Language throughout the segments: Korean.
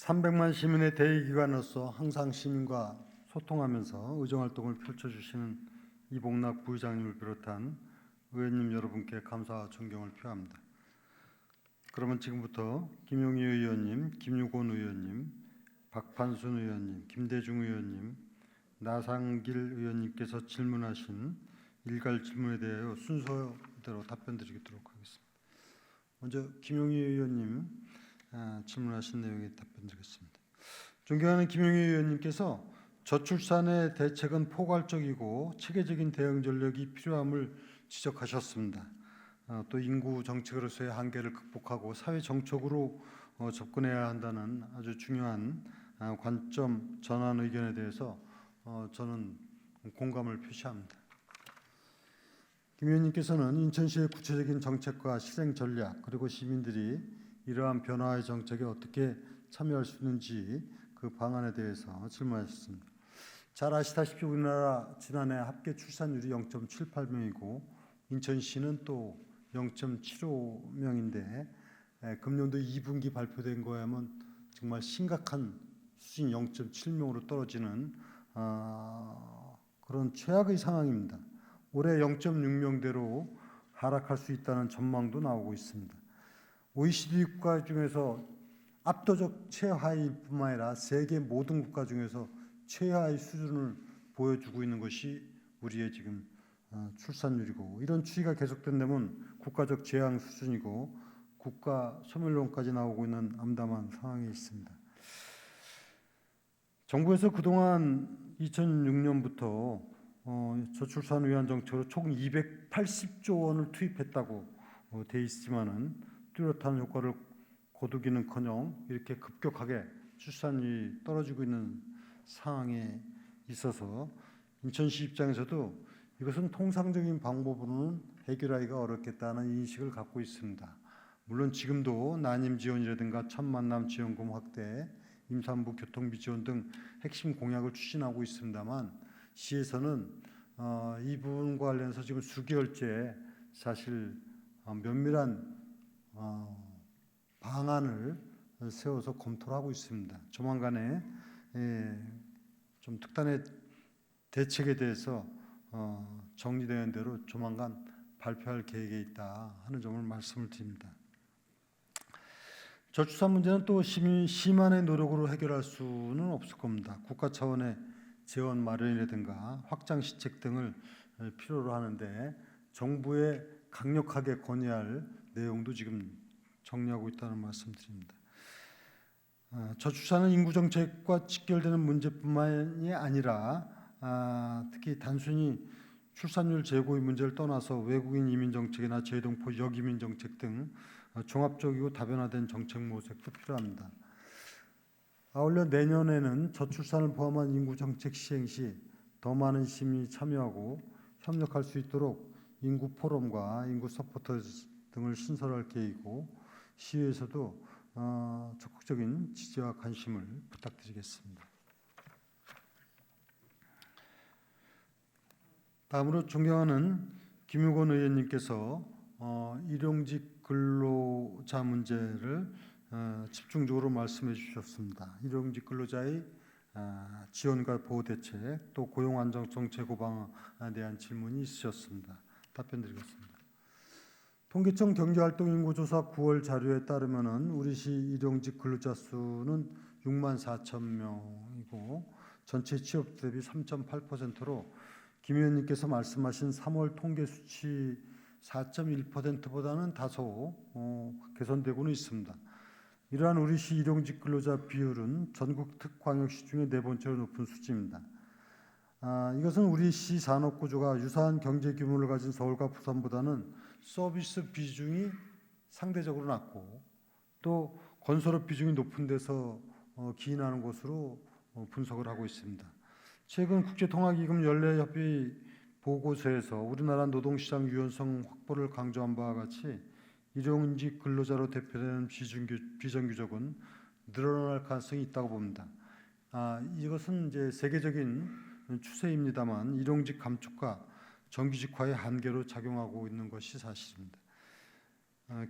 300만 시민의 대의기관으로서 항상 시민과 소통하면서 의정활동을 펼쳐주시는 이봉락 부의장님을 비롯한 의원님 여러분께 감사와 존경을 표합니다. 그러면 지금부터 김용희 의원님, 김유곤 의원님, 박판순 의원님, 김대중 의원님, 나상길 의원님께서 질문하신 일괄 질문에 대하여 순서대로 답변드리도록 하겠습니다. 먼저 김용희 의원님 질문하신 내용에 답변드리겠습니다. 존경하는 김용희 의원님께서 저출산의 대책은 포괄적이고 체계적인 대응 전략이 필요함을 지적하셨습니다. 또 인구 정책으로서의 한계를 극복하고 사회 정책으로 접근해야 한다는 아주 중요한 관점 전환 의견에 대해서 저는 공감을 표시합니다. 김 의원님께서는 인천시의 구체적인 정책과 실행 전략 그리고 시민들이 이러한 변화의 정책에 어떻게 참여할 수 있는지 그 방안에 대해서 질문하셨습니다. 잘 아시다시피 우리나라 지난해 합계 출산율이 0.78명이고 인천시는 또 0.75명인데 금년도 2분기 발표된 거에 하면 정말 심각한 수준 0.7명으로 떨어지는 그런 최악의 상황입니다. 올해 0.6명대로 하락할 수 있다는 전망도 나오고 있습니다. OECD 국가 중에서 압도적 최하위일 뿐만 아니라 세계 모든 국가 중에서 최하위 수준을 보여주고 있는 것이 우리의 지금 출산율이고, 이런 추이가 계속된다면 국가적 재앙 수준이고 국가 소멸론까지 나오고 있는 암담한 상황에 있습니다. 정부에서 그동안 2006년부터 저출산을 위한 정책으로 총 280조 원을 투입했다고 돼 있지만은 뚜렷한 효과를 거두기는커녕 이렇게 급격하게 출산율이 떨어지고 있는 상황에 있어서 인천시 입장에서도 이것은 통상적인 방법으로는 해결하기가 어렵겠다는 인식을 갖고 있습니다. 물론 지금도 난임 지원이라든가 첫 만남 지원금 확대, 임산부 교통비 지원 등 핵심 공약을 추진하고 있습니다만 시에서는 이 부분과 관련해서 지금 수개월째 사실 면밀한 방안을 세워서 검토를 하고 있습니다. 조만간에 좀 특단의 대책에 대해서 정리되는 대로 조만간 발표할 계획에 있다 하는 점을 말씀을 드립니다. 저출산 문제는 또 시민의 노력으로 해결할 수는 없을 겁니다. 국가 차원의 재원 마련이라든가 확장 시책 등을 필요로 하는데 정부에 강력하게 건의할 내용도 지금 정리하고 있다는 말씀드립니다. 저출산은 인구 정책과 직결되는 문제뿐만이 아니라 특히 단순히 출산율 제고의 문제를 떠나서 외국인 이민 정책이나 재동포 역이민 정책 등 종합적이고 다변화된 정책 모색도 필요합니다. 아울러 내년에는 저출산을 포함한 인구 정책 시행 시 더 많은 시민이 참여하고 협력할 수 있도록 인구 포럼과 인구 서포터 등을 신설할 계획이고 시에서도 적극적인 지지와 관심을 부탁드리겠습니다. 다음으로 존경하는 김유곤 의원님께서 일용직 근로자 문제를 집중적으로 말씀해 주셨습니다. 일용직 근로자의 지원과 보호 대책, 또 고용안정성 제고 방안에 대한 질문이 있으셨습니다. 답변드리겠습니다. 통계청 경제활동인구조사 9월 자료에 따르면 우리시 일용직 근로자 수는 6만 4천 명이고 전체 취업 대비 3.8%로 김 의원님께서 말씀하신 3월 통계 수치 4.1%보다는 다소 개선되고는 있습니다. 이러한 우리시 일용직 근로자 비율은 전국 특광역시 중에 네 번째로 높은 수치입니다. 이것은 우리시 산업 구조가 유사한 경제 규모를 가진 서울과 부산보다는 서비스 비중이 상대적으로 낮고 또 건설업 비중이 높은 데서 기인하는 것으로 분석을 하고 있습니다. 최근 국제통화기금 연례협의 보고서에서 우리나라 노동시장 유연성 확보를 강조한 바와 같이 일용직 근로자로 대표되는 비정규직은 늘어날 가능성이 있다고 봅니다. 이것은 이제 세계적인 추세입니다만 일용직 감축과 정규직화의 한계로 작용하고 있는 것이 사실입니다.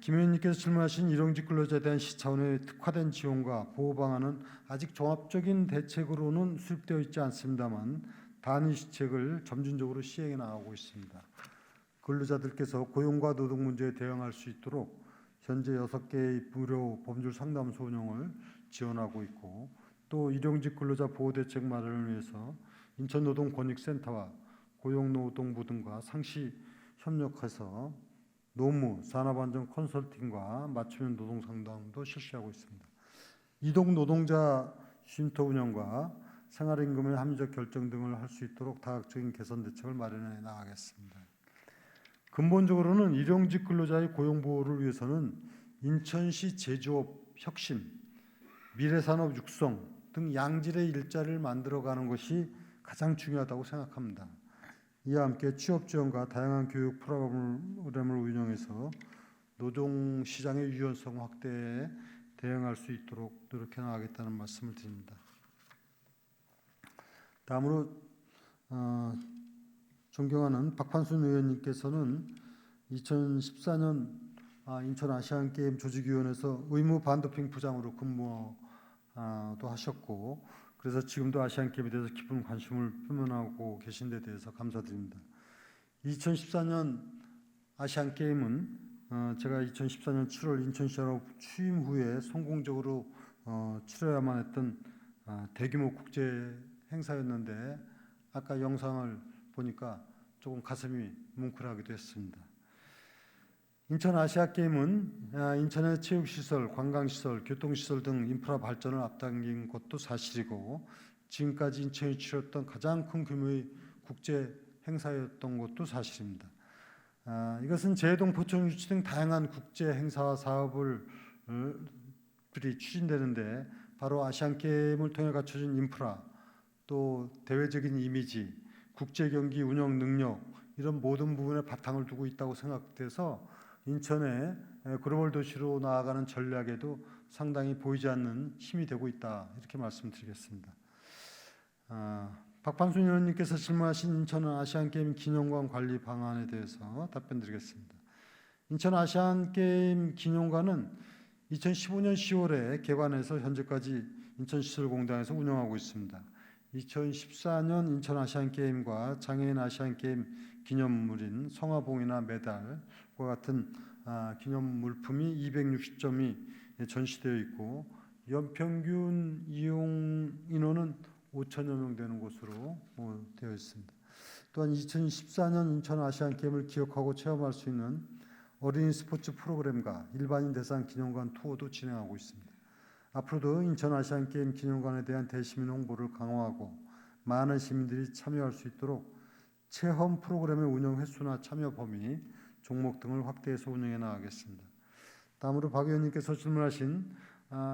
김 의원님께서 질문하신 일용직 근로자에 대한 시 차원의 특화된 지원과 보호 방안은 아직 종합적인 대책으로는 수립되어 있지 않습니다만 단위 시책을 점진적으로 시행해 나가고 있습니다. 근로자들께서 고용과 노동 문제에 대응할 수 있도록 현재 6개의 무료 법률 상담소 운영을 지원하고 있고, 또 일용직 근로자 보호 대책 마련을 위해서 인천노동권익센터와 고용노동부 등과 상시 협력해서 노무, 산업안전 컨설팅과 맞춤형 노동 상담도 실시하고 있습니다. 이동 노동자 쉼터 운영과 생활임금의 합리적 결정 등을 할 수 있도록 다각적인 개선 대책을 마련해 나가겠습니다. 근본적으로는 일용직 근로자의 고용 보호를 위해서는 인천시 제조업 혁신, 미래산업 육성 등 양질의 일자리를 만들어가는 것이 가장 중요하다고 생각합니다. 이와 함께 취업 지원과 다양한 교육 프로그램을 운영해서 노동시장의 유연성 확대에 대응할 수 있도록 노력해 나가겠다는 말씀을 드립니다. 다음으로 존경하는 박판순 의원님께서는 2014년 인천 아시안게임 조직위원회에서 의무 반도핑 부장으로 근무도 하셨고, 그래서 지금도 아시안게임에 대해서 깊은 관심을 표명하고 계신 데 대해서 감사드립니다. 2014년 아시안게임은 제가 2014년 7월 인천시장으로 취임 후에 성공적으로 치러야만 했던 대규모 국제 행사였는데, 아까 영상을 보니까 조금 가슴이 뭉클하기도 했습니다. 인천 아시아게임은 인천의 체육시설, 관광시설, 교통시설 등 인프라 발전을 앞당긴 것도 사실이고, 지금까지 인천이 치렀던 가장 큰 규모의 국제 행사였던 것도 사실입니다. 이것은 재해동, 포천, 유치 등 다양한 국제 행사와 사업들이 추진되는데, 바로 아시안게임을 통해 갖춰진 인프라, 또 대외적인 이미지, 국제 경기 운영 능력, 이런 모든 부분에 바탕을 두고 있다고 생각돼서 인천의 글로벌 도시로 나아가는 전략에도 상당히 보이지 않는 힘이 되고 있다, 이렇게 말씀드리겠습니다. 박판순 의원님께서 질문하신 인천 아시안게임 기념관 관리 방안에 대해서 답변드리겠습니다. 인천 아시안게임 기념관은 2015년 10월에 개관해서 현재까지 인천시설공단에서 운영하고 있습니다. 2014년 인천 아시안게임과 장애인 아시안게임 기념물인 성화봉이나 메달과 같은 기념 물품이 260점이 전시되어 있고, 연평균 이용 인원은 5천여 명 되는 곳으로 되어 있습니다. 또한 2014년 인천 아시안게임을 기억하고 체험할 수 있는 어린이 스포츠 프로그램과 일반인 대상 기념관 투어도 진행하고 있습니다. 앞으로도 인천 아시안게임 기념관에 대한 대시민 홍보를 강화하고 많은 시민들이 참여할 수 있도록 체험 프로그램의 운영 횟수나 참여 범위, 종목 등을 확대해서 운영해 나가겠습니다. 다음으로 박 의원님께서 질문하신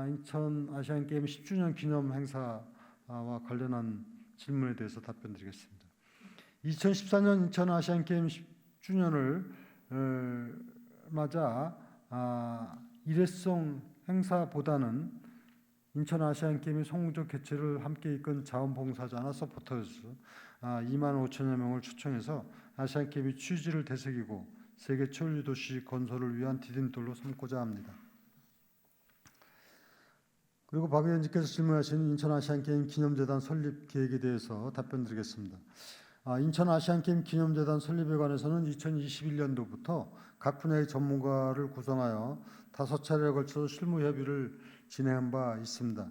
인천 아시안게임 10주년 기념 행사와 관련한 질문에 대해서 답변드리겠습니다. 2014년 인천 아시안게임 10주년을 맞아 일회성 행사보다는 인천 아시안게임의 성공적 개최를 함께 이끈 자원봉사자나 서포터스 2만 5천여 명을 초청해서 아시안게임의 취지를 되새기고 세계 최연료 도시 건설을 위한 디딤돌로 삼고자 합니다. 그리고 박 의원님께서 질문하신 인천 아시안게임 기념재단 설립 계획에 대해서 답변드리겠습니다. 인천 아시안게임 기념재단 설립에 관해서는 2021년도부터 각 분야의 전문가를 구성하여 5차례에 걸쳐서 실무 협의를 진행한 바 있습니다.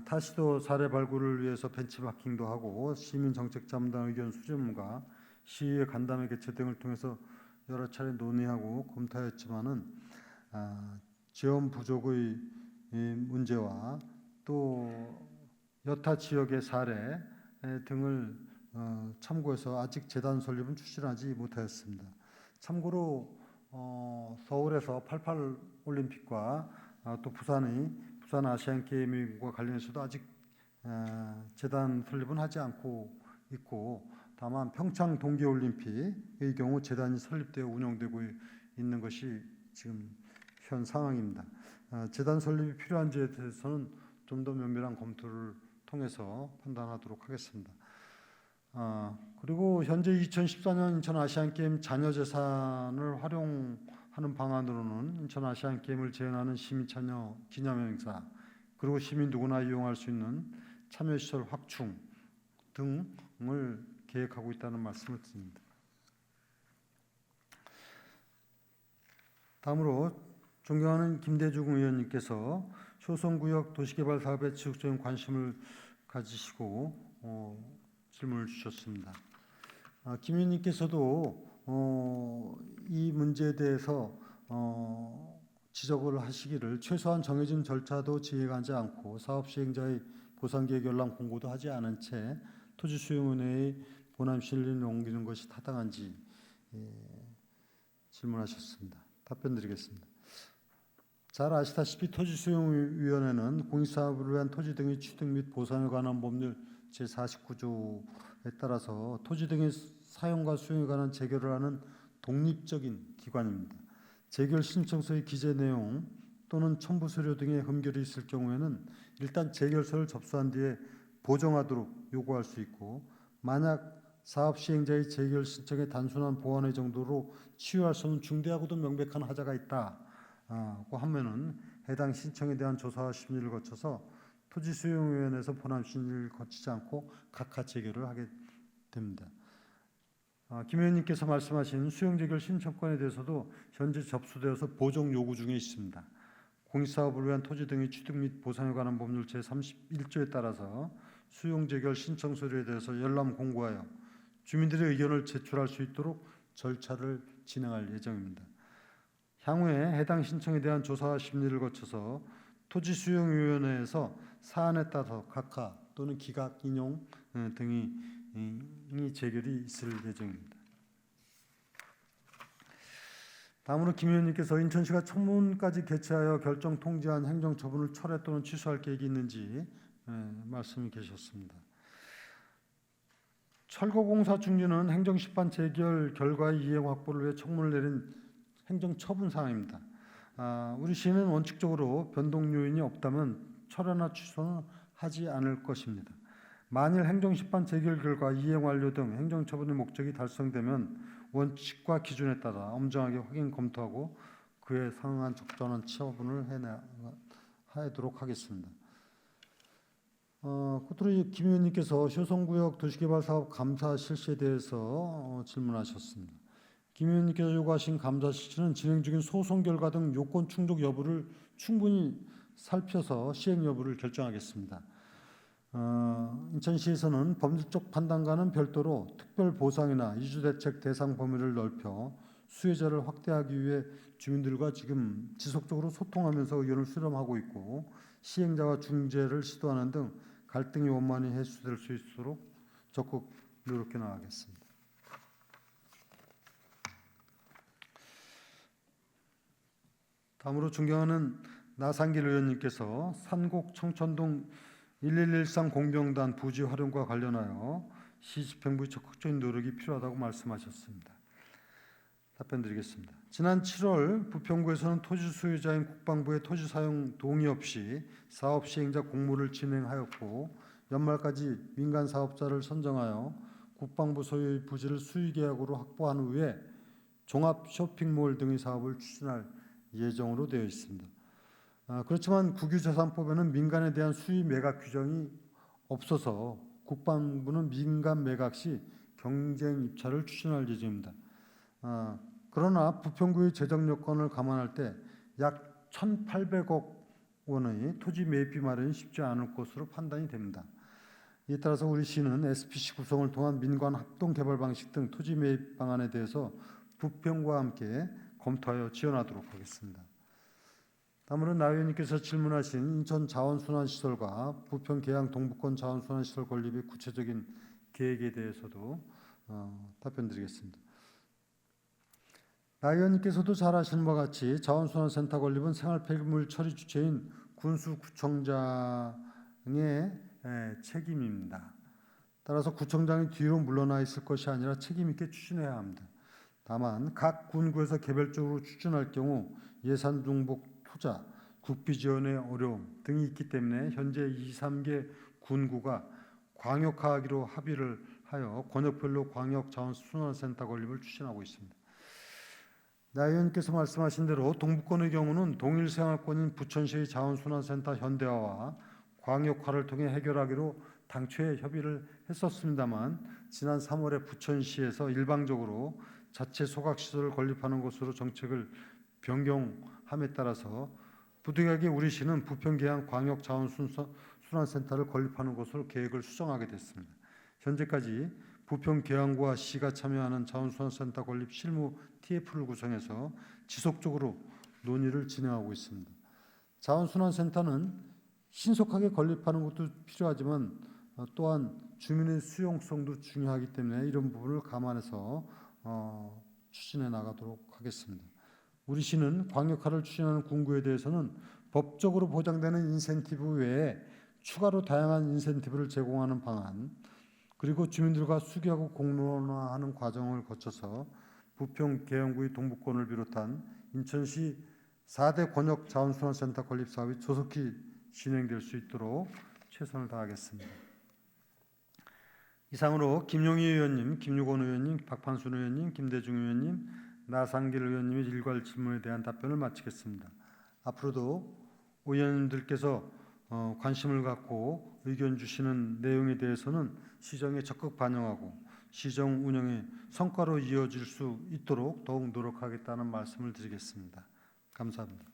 타시도 사례 발굴을 위해서 벤치마킹도 하고 시민 정책 담당 의견 수렴과 시의회 간담회 개최 등을 통해서 여러 차례 논의하고 검토하였지만은 지원 부족의 문제와 또 여타 지역의 사례 등을 참고해서 아직 재단 설립은 추진하지 못하였습니다. 참고로 서울에서 88 올림픽과 또 부산 아시안 게임과 관련해서도 아직 재단 설립은 하지 않고 있고, 다만 평창 동계 올림픽의 경우 재단이 설립되어 운영되고 있는 것이 지금 현 상황입니다. 재단 설립이 필요한지에 대해서는 좀 더 면밀한 검토를 통해서 판단하도록 하겠습니다. 그리고 현재 2014년 인천 아시안게임 잔여재산을 하는 방안으로는 인천 아시안 게임을 재현하는 시민 참여 기념 행사, 그리고 시민 누구나 이용할 수 있는 참여 시설 확충 등을 계획하고 있다는 말씀을 드립니다. 다음으로 존경하는 김대중 의원님께서 효성구역 도시개발 사업에 지속적인 관심을 가지시고 질문을 주셨습니다. 김 의원님께서도 이 문제에 대해서 지적을 하시기를 최소한 정해진 절차도 진행하지 않고 사업 시행자의 보상계획 열람 공고도 하지 않은 채 토지수용은행의 본안실리를 옮기는 것이 타당한지 질문하셨습니다. 답변 드리겠습니다. 잘 아시다시피 토지수용위원회는 공익사업을 위한 토지 등의 취득 및 보상에 관한 법률 제49조에 따라서 토지 등의 사용과 수용에 관한 재결을 하는 독립적인 기관입니다. 재결 신청서의 기재 내용 또는 첨부 서류 등의 흠결이 있을 경우에는 일단 재결서를 접수한 뒤에 보정하도록 요구할 수 있고, 만약 사업 시행자의 재결 신청에 단순한 보완의 정도로 치유할 수 없는 중대하고도 명백한 하자가 있다고 하면은 해당 신청에 대한 조사와 심리를 거쳐서 토지수용위원회에서 본안 심리를 거치지 않고 각하 재결을 하게 됩니다. 김 의원님께서 말씀하신 수용재결 신청권에 대해서도 현재 접수되어서 보정 요구 중에 있습니다. 공익사업을 위한 토지 등의 취득 및 보상에 관한 법률 제31조에 따라서 수용재결 신청 서류에 대해서 열람 공고하여 주민들의 의견을 제출할 수 있도록 절차를 진행할 예정입니다. 향후에 해당 신청에 대한 조사와 심리를 거쳐서 토지수용위원회에서 사안에 따라서 각하 또는 기각 인용 등이 재결이 있을 예정입니다. 다음으로 김 의원님께서 인천시가 청문까지 개최하여 결정 통지한 행정처분을 철회 또는 취소할 계획이 있는지 말씀이 계셨습니다. 철거공사 중지는 행정심판 재결 결과의 이행 확보를 위해 청문을 내린 행정처분 사항입니다. 우리 시는 원칙적으로 변동 요인이 없다면 철회나 취소는 하지 않을 것입니다. 만일 행정심판 재결 결과 이행 완료 등 행정처분의 목적이 달성되면 원칙과 기준에 따라 엄정하게 확인 검토하고 그에 상응한 적절한 처분을 하도록 하겠습니다. 끝으로 김 의원님께서 효성구역 도시개발 사업 감사 실시에 대해서 질문하셨습니다. 김 의원님께서 요구하신 감사 실시는 진행 중인 소송 결과 등 요건 충족 여부를 충분히 살펴서 시행 여부를 결정하겠습니다. 인천시에서는 법률적 판단과는 별도로 특별 보상이나 이주대책 대상 범위를 넓혀 수혜자를 확대하기 위해 주민들과 지금 지속적으로 소통하면서 의견을 수렴하고 있고, 시행자와 중재를 시도하는 등 갈등의 원만히 해소될 수 있도록 적극 노력해 나가겠습니다. 다음으로 존경하는 나상길 의원님께서 산곡 청천동 1113 공병단 부지 활용과 관련하여 시 집행부의 적극적인 노력이 필요하다고 말씀하셨습니다. 답변 드리겠습니다. 지난 7월 부평구에서는 토지 소유자인 국방부의 토지 사용 동의 없이 사업 시행자 공모를 진행하였고, 연말까지 민간 사업자를 선정하여 국방부 소유의 부지를 수의계약으로 확보한 후에 종합 쇼핑몰 등의 사업을 추진할 예정으로 되어 있습니다. 그렇지만 국유재산법에는 민간에 대한 수의 매각 규정이 없어서 국방부는 민간 매각 시 경쟁 입찰을 추진할 예정입니다. 그러나 부평구의 재정 여건을 감안할 때 약 1,800억 원의 토지 매입비 마련이 쉽지 않을 것으로 판단이 됩니다. 이에 따라서 우리 시는 SPC 구성을 통한 민관 합동 개발 방식 등 토지 매입 방안에 대해서 부평과 함께 검토하여 지원하도록 하겠습니다. 다음으로 나 의원님께서 질문하신 인천 자원순환시설과 부평 계양 동북권 자원순환시설 건립의 구체적인 계획에 대해서도 답변드리겠습니다. 나 의원님께서도 잘 아시는 바와 같이 자원순환센터 건립은 생활폐기물 처리 주체인 군수구청장의 책임입니다. 따라서 구청장이 뒤로 물러나 있을 것이 아니라 책임 있게 추진해야 합니다. 다만 각 군구에서 개별적으로 추진할 경우 예산 중복 투자, 국비 지원의 어려움 등이 있기 때문에 현재 2, 3개 군구가 광역화하기로 합의를 하여 권역별로 광역 자원순환센터 건립을 추진하고 있습니다. 나 의원께서 말씀하신 대로 동북권의 경우는 동일 생활권인 부천시의 자원순환센터 현대화와 광역화를 통해 해결하기로 당초에 협의를 했었습니다만 지난 3월에 부천시에서 일방적으로 자체 소각시설을 건립하는 것으로 정책을 변경함에 따라서 부득이하게 우리 시는 부평 계양 광역 자원순환센터를 건립하는 것으로 계획을 수정하게 됐습니다. 현재까지 부평 계양구와 시가 참여하는 자원순환센터 건립 실무 TF를 구성해서 지속적으로 논의를 진행하고 있습니다. 자원순환센터는 신속하게 건립하는 것도 필요하지만 또한 주민의 수용성도 중요하기 때문에 이런 부분을 감안해서 추진해 나가도록 하겠습니다. 우리 시는 광역화를 추진하는 군구에 대해서는 법적으로 보장되는 인센티브 외에 추가로 다양한 인센티브를 제공하는 방안, 그리고 주민들과 수기하고 공론화하는 과정을 거쳐서 부평 계양구의 동북권을 비롯한 인천시 4대 권역 자원순환센터 건립 사업이 조속히 진행될 수 있도록 최선을 다하겠습니다. 이상으로 김용희 의원님, 김유건 의원님, 박판순 의원님, 김대중 의원님, 나상길 의원님의 일괄 질문에 대한 답변을 마치겠습니다. 앞으로도 의원님들께서 관심을 갖고 의견 주시는 내용에 대해서는 시정에 적극 반영하고 시정 운영의 성과로 이어질 수 있도록 더욱 노력하겠다는 말씀을 드리겠습니다. 감사합니다.